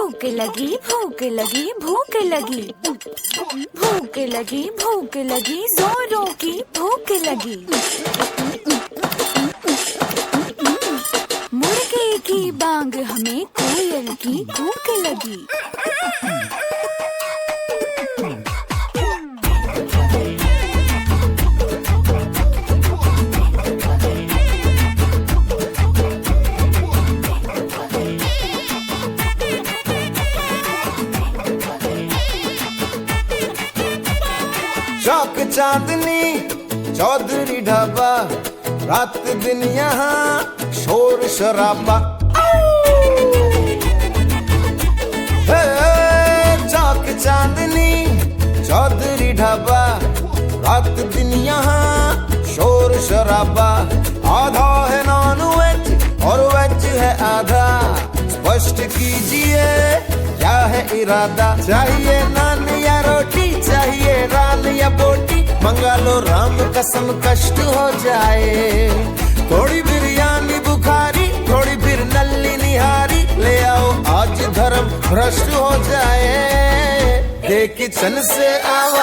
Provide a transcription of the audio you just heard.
भूख लगी भूख लगी भूख लगी, भूख लगी भूख लगी जोरों की भूख लगी। मुर्गे की बांग हमें कोयल की भूख लगी। चौक चांदनी चौधरी ढाबा, रात दिन यहाँ शोर शराबा। चौक चांदनी चौधरी ढाबा, रात दिन यहाँ शोर शराबा। आधा है नॉन वेज और वेज है आधा, स्पष्ट कीजिए क्या है इरादा। चाहिए नान या रोटी, चाहिए रान या बोटी, मंगा लो राम कसम कष्ट हो जाए। थोड़ी बिरयानी बुखारी, थोड़ी फिर नल्ली निहारी, ले आओ आज धर्म भ्रष्ट हो जाए। किचन से आवाज